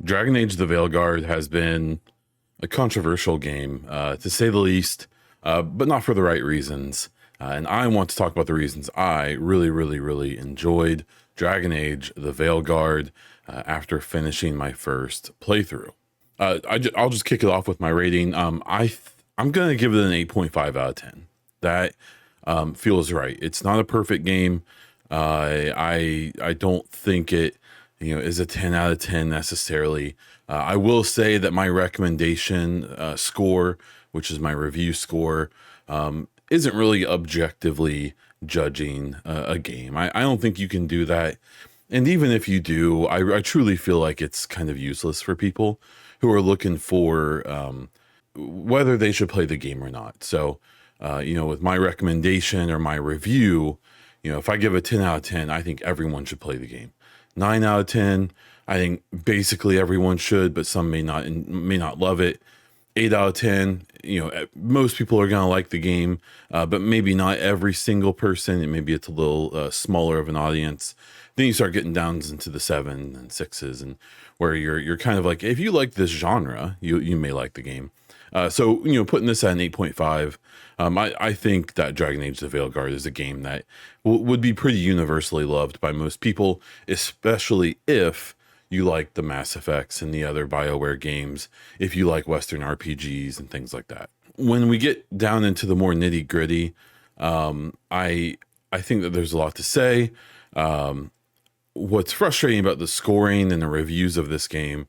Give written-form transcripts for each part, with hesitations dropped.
Dragon Age the Veilguard has been a controversial game, to say the least, but not for the right reasons. And I want to talk about the reasons I really enjoyed Dragon Age the Veilguard after finishing my first playthrough. I'll just kick it off with my rating. I'm going to give it an 8.5 out of 10. That feels right. It's not a perfect game. I don't think it is a 10 out of 10 necessarily. I will say that my recommendation score, which is my review score, isn't really objectively judging a game. I don't think you can do that. And even if you do, I truly feel like it's kind of useless for people who are looking for whether they should play the game or not. So, with my recommendation or my review, if I give a 10 out of 10, I think everyone should play the game. 9 out of 10, I think basically everyone should, but some may not love it. 8 out of 10, most people are going to like the game, but maybe not every single person. And maybe it's a little smaller of an audience. Then you start getting down into the 7 and 6s, and where you're kind of like, if you like this genre, you may like the game. So putting this at an 8.5, I think that Dragon Age the Veilguard is a game that would be pretty universally loved by most people, especially if you like the Mass Effects and the other BioWare games, if you like Western RPGs and things like that. When we get down into the more nitty gritty, I think that there's a lot to say. What's frustrating about the scoring and the reviews of this game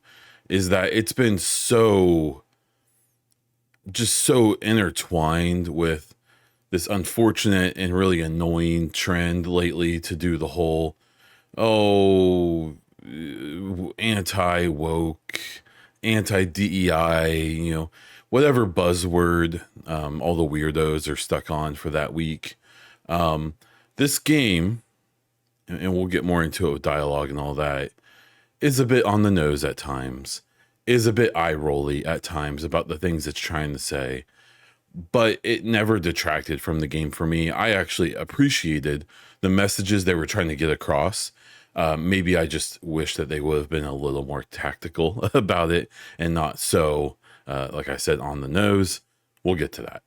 is that it's been so intertwined with this unfortunate and really annoying trend lately to do the whole, anti-woke, anti-DEI, whatever buzzword all the weirdos are stuck on for that week. This game, and we'll get more into it with dialogue and all that, is a bit on the nose at times, is a bit eye-rolly at times about the things it's trying to say, but it never detracted from the game for me. I actually appreciated the messages they were trying to get across. Maybe I just wish that they would have been a little more tactical about it and not so, like I said, on the nose. We'll get to that.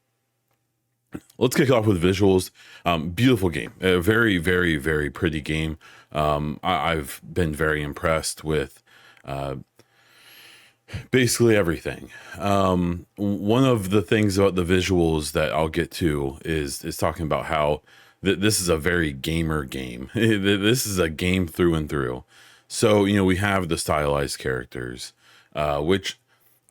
Let's kick off with visuals. Beautiful game. A very, very, very pretty game. I've been very impressed with basically everything. One of the things about the visuals that I'll get to is talking about how this is a very gamer game. This is a game through and through. So, we have the stylized characters, which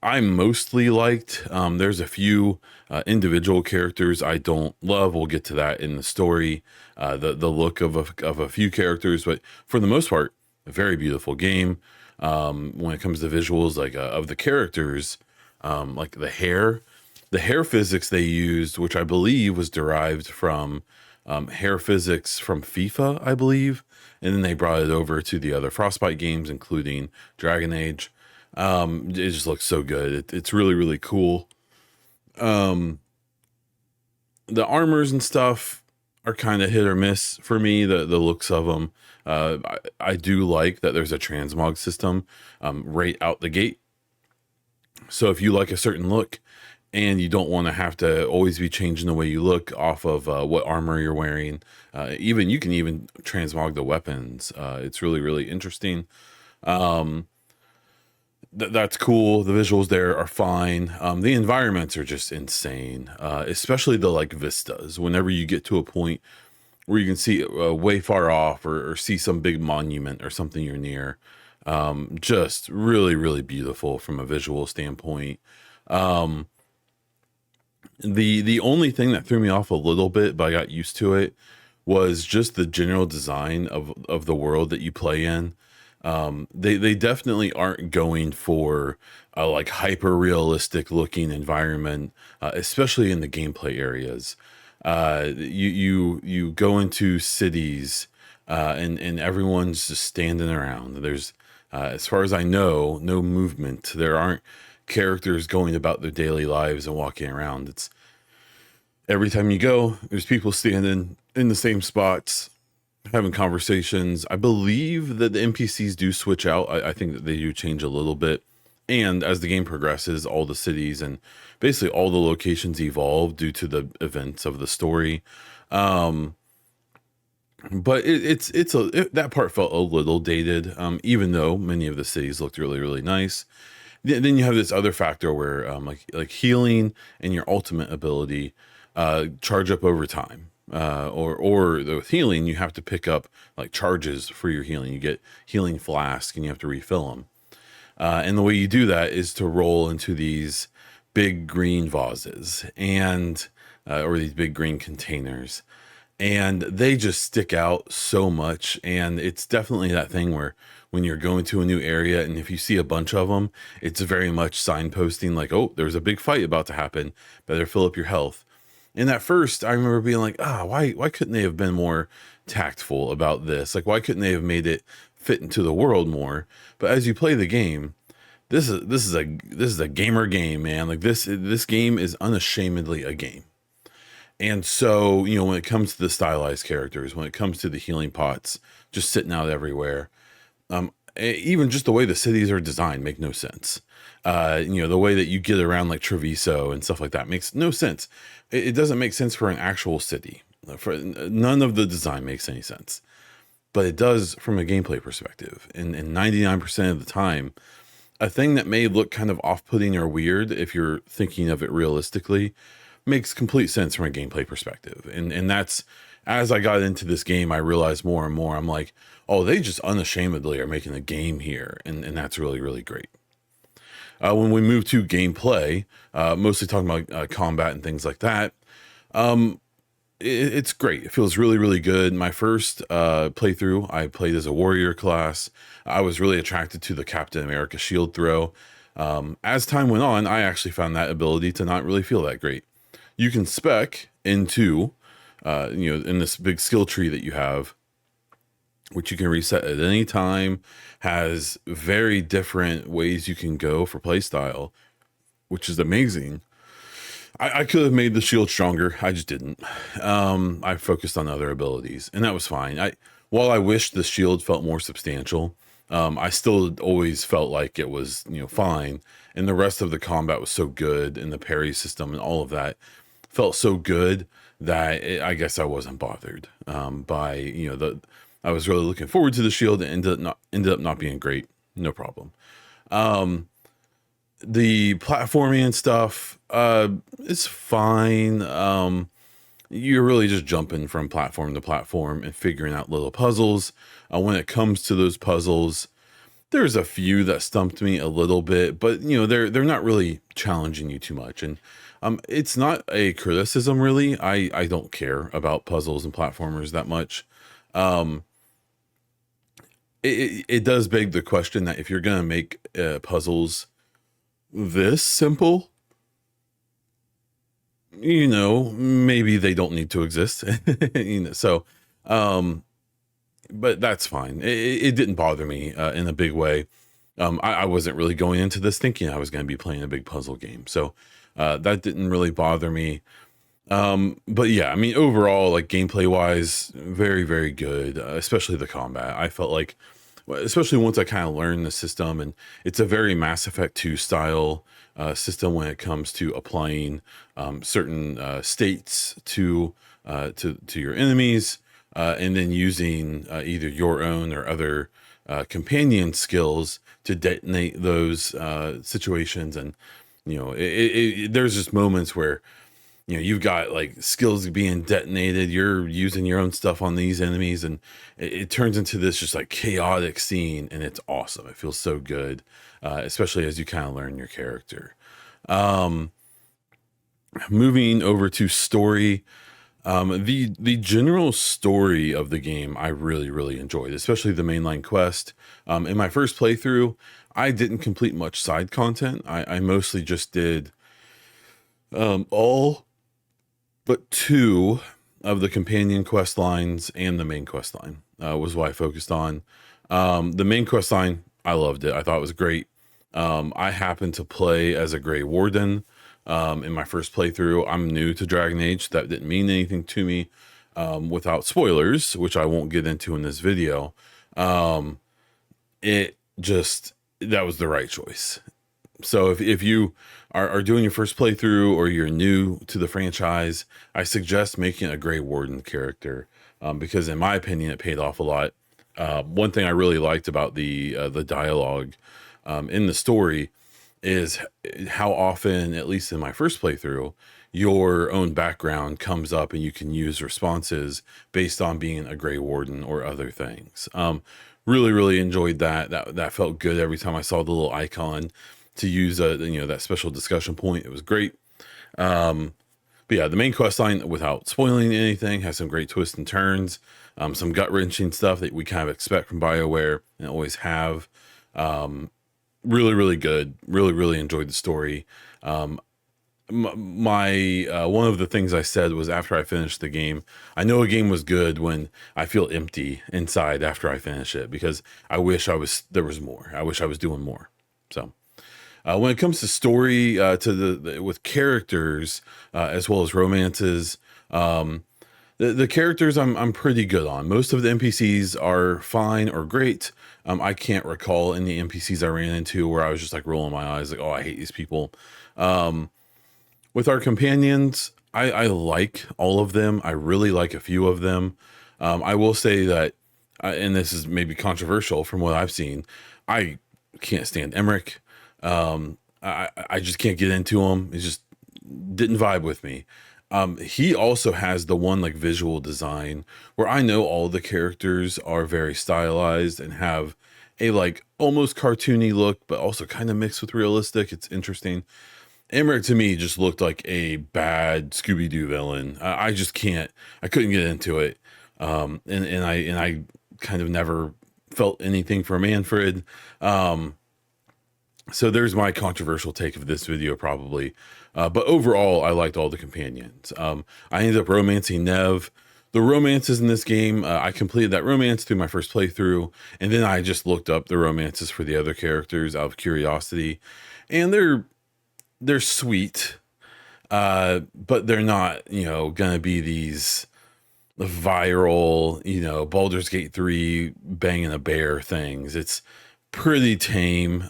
I mostly liked. There's a few individual characters I don't love. We'll get to that in the story. The look of a few characters, but for the most part, a very beautiful game. When it comes to visuals, like of the characters, like the hair physics they used, which I believe was derived from hair physics from FIFA, I believe, and then they brought it over to the other Frostbite games, including Dragon Age. It just looks so good. It's really, really cool. The armors and stuff are kind of hit or miss for me, the looks of them. I do like that there's a transmog system right out the gate. So if you like a certain look and you don't want to have to always be changing the way you look off of what armor you're wearing, you can even transmog the weapons. It's really, really interesting. That's cool. The visuals there are fine. The environments are just insane, especially the vistas. Whenever you get to a point where you can see way far off or see some big monument or something you're near, just really, really beautiful from a visual standpoint. The only thing that threw me off a little bit, but I got used to it, was just the general design of the world that you play in. They definitely aren't going for a hyper realistic looking environment, especially in the gameplay areas. You go into cities, and everyone's just standing around. There's, as far as I know, no movement. There aren't characters going about their daily lives and walking around. It's every time you go, there's people standing in the same spots, having conversations. I believe that the NPCs do switch out. I think that they do change a little bit. And as the game progresses, all the cities and basically all the locations evolve due to the events of the story. Um, but that part felt a little dated, even though many of the cities looked really, really nice. Then you have this other factor where like healing and your ultimate ability charge up over time. Or with healing, you have to pick up like charges for your healing. You get healing flask and you have to refill them. And the way you do that is to roll into these big green vases and or these big green containers, and they just stick out so much. And it's definitely that thing where when you're going to a new area and if you see a bunch of them, it's very much signposting like, oh, there's a big fight about to happen, better fill up your health. And at first I remember being like, why couldn't they have been more tactful about this? Like, why couldn't they have made it fit into the world more? But as you play the game, this is a gamer game, man. Like this game is unashamedly a game. And so, when it comes to the stylized characters, when it comes to the healing pots just sitting out everywhere, even just the way the cities are designed make no sense. The way that you get around like Treviso and stuff like that makes no sense. It doesn't make sense for an actual city. For none of the design makes any sense, but it does from a gameplay perspective. And 99% of the time, a thing that may look kind of off-putting or weird if you're thinking of it realistically makes complete sense from a gameplay perspective. And that's, as I got into this game, I realized more and more, I'm like, oh, they just unashamedly are making a game here. And that's really, really great. When we move to gameplay, mostly talking about combat and things like that, it's great. It feels really, really good. My first playthrough, I played as a warrior class. I was really attracted to the Captain America shield throw. As time went on, I actually found that ability to not really feel that great. You can spec into, in this big skill tree that you have, which you can reset at any time, has very different ways you can go for playstyle, which is amazing. I could have made the shield stronger. I just didn't. I focused on other abilities, and that was fine. While I wish the shield felt more substantial, I still always felt like it was, fine. And the rest of the combat was so good, and the parry system and all of that felt so good that I guess I wasn't bothered by, I was really looking forward to the shield, and ended up not being great. No problem. The platforming and stuff is fine. You're really just jumping from platform to platform and figuring out little puzzles. When it comes to those puzzles, there's a few that stumped me a little bit, but they're not really challenging you too much. And it's not a criticism, really. I don't care about puzzles and platformers that much. It does beg the question that if you're gonna make puzzles this simple, maybe they don't need to exist. So but that's fine. It didn't bother me in a big way. I wasn't really going into this thinking I was going to be playing a big puzzle game, so that didn't really bother me. But yeah, I mean, overall, like gameplay wise, very, very good, especially the combat. I felt like, especially once I kind of learned the system, and it's a very Mass Effect 2 style system when it comes to applying certain states to your enemies, and then using either your own or other companion skills to detonate those situations. And there's just moments where you've got like skills being detonated, you're using your own stuff on these enemies, and it turns into this just like chaotic scene, and it's awesome. It feels so good, especially as you kind of learn your character. Moving over to story, the general story of the game I really, really enjoyed, especially the mainline quest. In my first playthrough, I didn't complete much side content. I mostly just did all but 2 of the companion quest lines, and the main quest line was what I focused on. The main quest line, I loved it. I thought it was great. I happened to play as a Grey Warden in my first playthrough. I'm new to Dragon Age. That didn't mean anything to me. without spoilers, which I won't get into in this video. Um, it just, that was the right choice. So if you are doing your first playthrough or you're new to the franchise, I suggest making a Grey Warden character, because in my opinion, it paid off a lot. One thing I really liked about the dialogue in the story is how often, at least in my first playthrough, your own background comes up and you can use responses based on being a Grey Warden or other things. Really, really enjoyed that. That felt good every time I saw the little icon to use that special discussion point. It was great. But yeah, the main quest line, without spoiling anything, has some great twists and turns, some gut wrenching stuff that we kind of expect from BioWare and always have. Really, really good. Really, really enjoyed the story. My one of the things I said was, after I finished the game, I know a game was good when I feel empty inside after I finish it, because I wish there was more. I wish I was doing more. So when it comes to story, with characters, as well as romances, the characters I'm pretty good on. Most of the NPCs are fine or great. I can't recall any NPCs I ran into where I was just like rolling my eyes, like, oh, I hate these people. With our companions, I like all of them. I really like a few of them. I will say that, and this is maybe controversial from what I've seen, I can't stand Emmerich. I just can't get into him. It just didn't vibe with me. He also has the one like visual design where I know all the characters are very stylized and have a like almost cartoony look, but also kind of mixed with realistic. It's interesting. Emmerich to me just looked like a bad Scooby-Doo villain. I just can't. I couldn't get into it. And I kind of never felt anything for Manfred. So there's my controversial take of this video, probably. But overall, I liked all the companions. I ended up romancing Nev. The romances in this game, I completed that romance through my first playthrough, and then I just looked up the romances for the other characters out of curiosity, and they're sweet, but they're not, gonna be these viral, Baldur's Gate 3 banging a bear things. It's pretty tame.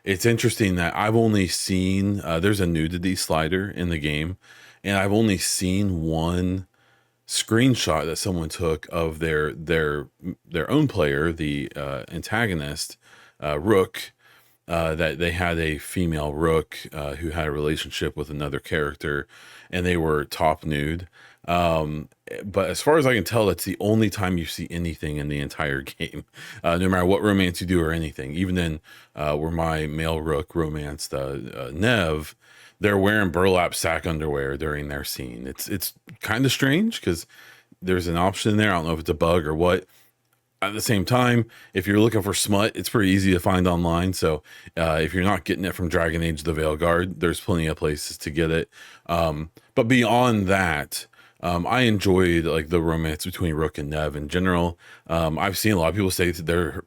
It's interesting that I've only seen, there's a nudity slider in the game, and I've only seen one screenshot that someone took of their own player, the antagonist, Rook, that they had a female Rook who had a relationship with another character, and they were top nude. But as far as I can tell, that's the only time you see anything in the entire game, no matter what romance you do or anything. Even then, where my male Rook romanced Nev, they're wearing burlap sack underwear during their scene. It's kind of strange because there's an option there. I don't know if it's a bug or what. At the same time, if you're looking for smut, it's pretty easy to find online. So if you're not getting it from Dragon Age the Veilguard, there's plenty of places to get it. But beyond that, I enjoyed like the romance between Rook and Nev in general. I've seen a lot of people say that they're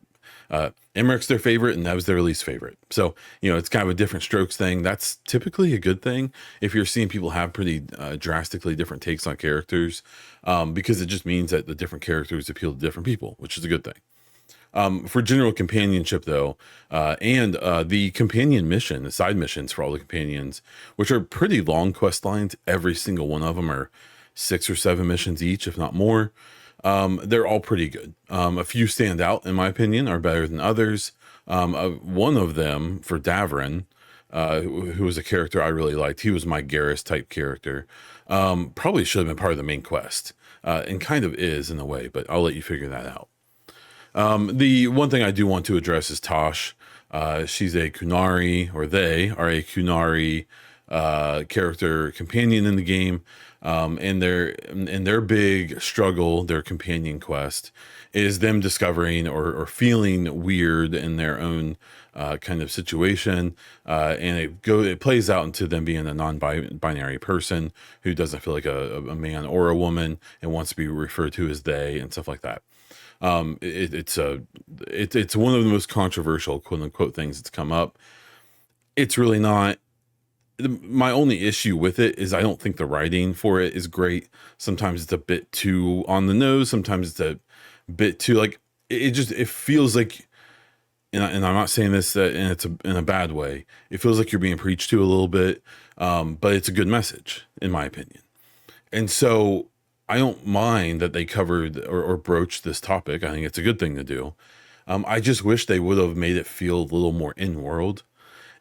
Emmerich's their favorite and Nev's their least favorite. So, it's kind of a different strokes thing. That's typically a good thing if you're seeing people have pretty drastically different takes on characters, because it just means that the different characters appeal to different people, which is a good thing. For general companionship, though, and the companion mission, the side missions for all the companions, which are pretty long quest lines, every single one of them are 6 or 7 missions each, if not more. They're all pretty good. A few stand out, in my opinion, are better than others. One of them, for Davrin, who was a character I really liked, he was my Garrus type character, probably should have been part of the main quest, and kind of is in a way, but I'll let you figure that out. The one thing I do want to address is Tosh. She's a Kunari, or they are a Kunari character companion in the game. And their big struggle, their companion quest, is them discovering or feeling weird in their own kind of situation, and it plays out into them being a non-binary person who doesn't feel like a man or a woman and wants to be referred to as they and stuff like that. It's one of the most controversial quote unquote things that's come up. It's really not. my only issue with it is I don't think the writing for it is great. Sometimes it's a bit too on the nose. Sometimes it's a bit too like it feels like, and I'm not saying this in a bad way. It feels like you're being preached to a little bit, but it's a good message in my opinion. And so I don't mind that they covered or broached this topic. I think it's a good thing to do. I just wish they would have made it feel a little more in world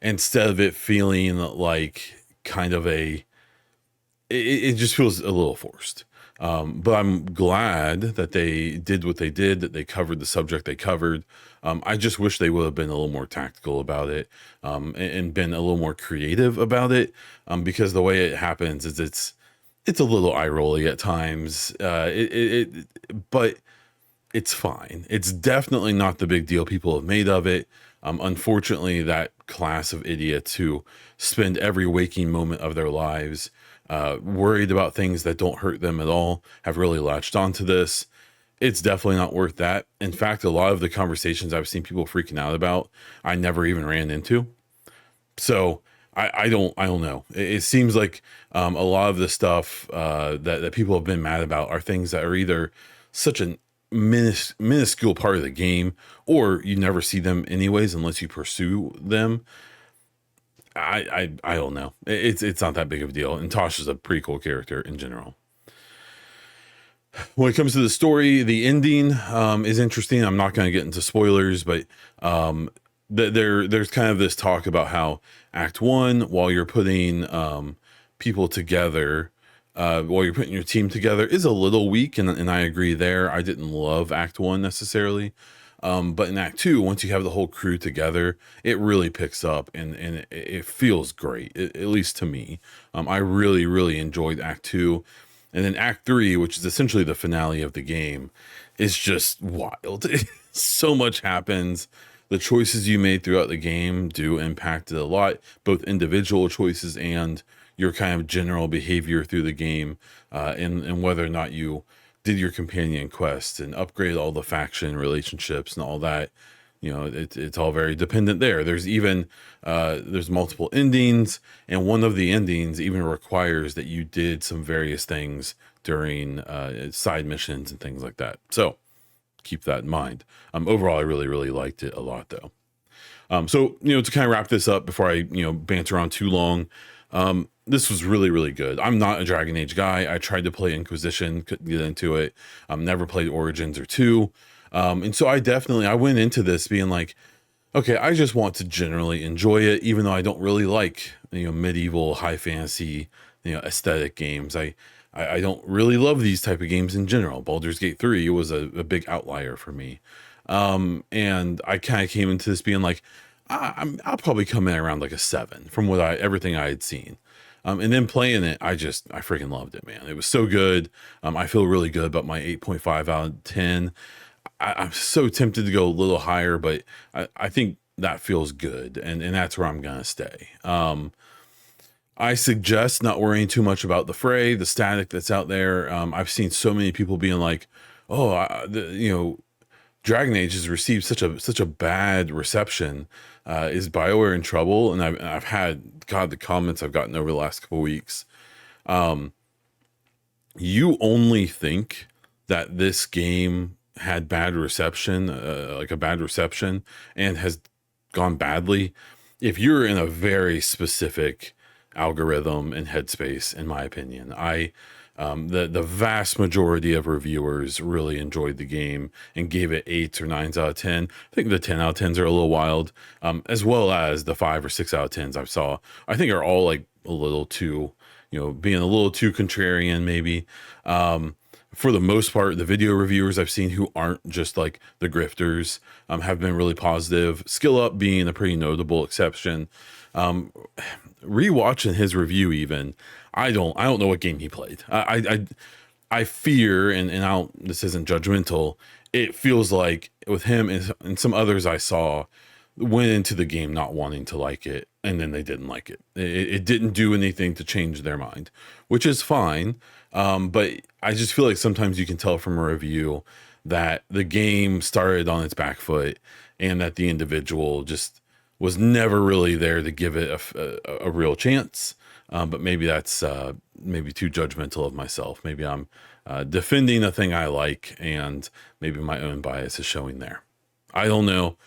instead of it feeling like kind of it just feels a little forced. But I'm glad that they did what they did, that they covered the subject they covered. I just wish they would have been a little more tactical about it, and been a little more creative about it, because the way it happens is it's a little eye rolly at times. But it's fine. It's definitely not the big deal people have made of it. Unfortunately, that class of idiots who spend every waking moment of their lives worried about things that don't hurt them at all have really latched onto this. It's definitely not worth that. In fact, a lot of the conversations I've seen people freaking out about, I never even ran into. So I don't know. It seems like a lot of the stuff that people have been mad about are things that are either such a minuscule part of the game, or you never see them anyways unless you pursue them. I don't know. It's not that big of a deal. And Tosh is a pretty cool character in general. When it comes to the story, the ending is interesting. I'm not going to get into spoilers, but there's kind of this talk about how Act 1, while you're putting people together, while you're putting your team together, is a little weak, and I agree there. I didn't love Act 1 necessarily. But in Act 2, once you have the whole crew together, it really picks up, and it feels great, at least to me. I really, really enjoyed Act 2. And then Act 3, which is essentially the finale of the game, is just wild. So much happens. The choices you made throughout the game do impact it a lot, both individual choices and your kind of general behavior through the game, and whether or not you did your companion quests and upgrade all the faction relationships and all that. You know, it's all very dependent there. There's even there's multiple endings, and one of the endings even requires that you did some various things during side missions and things like that. So keep that in mind. Overall, I really, really liked it a lot, though. So, to kind of wrap this up before I, banter on too long, this was really, really good. I'm not a Dragon Age guy. I tried to play Inquisition, couldn't get into it. Never played Origins or 2. And so I went into this being like, okay, I just want to generally enjoy it, even though I don't really like, medieval high fantasy, aesthetic games. I don't really love these type of games in general. Baldur's Gate 3 was a big outlier for me. And I kind of came into this being like, I'll probably come in around like a 7 from everything I had seen. And then playing it, I freaking loved it, man. It was so good. I feel really good about my 8.5 out of 10. I'm so tempted to go a little higher, but I think that feels good. And that's where I'm going to stay. I suggest not worrying too much about the fray, the static that's out there. I've seen so many people being like, Dragon Age has received such a bad reception. Is BioWare in trouble? And I've had, the comments I've gotten over the last couple of weeks. You only think that this game had bad reception, like a bad reception, and has gone badly if you're in a very specific algorithm and headspace, in my opinion. The vast majority of reviewers really enjoyed the game and gave it 8s or 9s out of 10. I think the 10 out of 10s are a little wild, as well as the 5 or 6 out of 10s I think are all like a little too, being a little too contrarian maybe. For the most part, the video reviewers I've seen who aren't just like the grifters have been really positive. Skill Up being a pretty notable exception. Rewatching his review, even I don't know what game he played. I fear, and this isn't judgmental. It feels like with him and some others I saw went into the game not wanting to like it, and then they didn't like it. It didn't do anything to change their mind, which is fine. But I just feel like sometimes you can tell from a review that the game started on its back foot and that the individual just was never really there to give it a real chance. But maybe that's maybe too judgmental of myself. Maybe I'm defending a thing I like, and maybe my own bias is showing there. I don't know,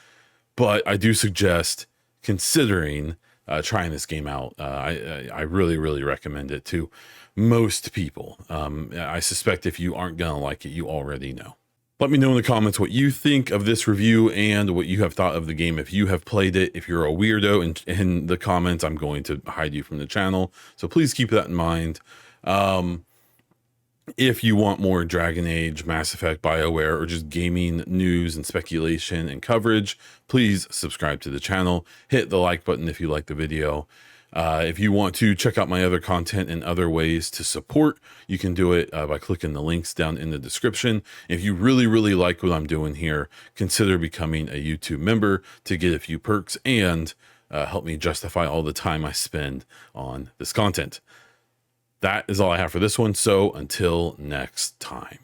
but I do suggest considering trying this game out. I really, really recommend it to most people. I suspect if you aren't gonna like it, you already know. Let me know in the comments what you think of this review and what you have thought of the game if you have played it. If you're a weirdo in the comments, I'm going to hide you from the channel. So please keep that in mind. If you want more Dragon Age, Mass Effect, BioWare, or just gaming news and speculation and coverage, please subscribe to the channel. Hit the like button if you like the video. If you want to check out my other content and other ways to support, you can do it by clicking the links down in the description. If you really, really like what I'm doing here, consider becoming a YouTube member to get a few perks and help me justify all the time I spend on this content. That is all I have for this one. So until next time.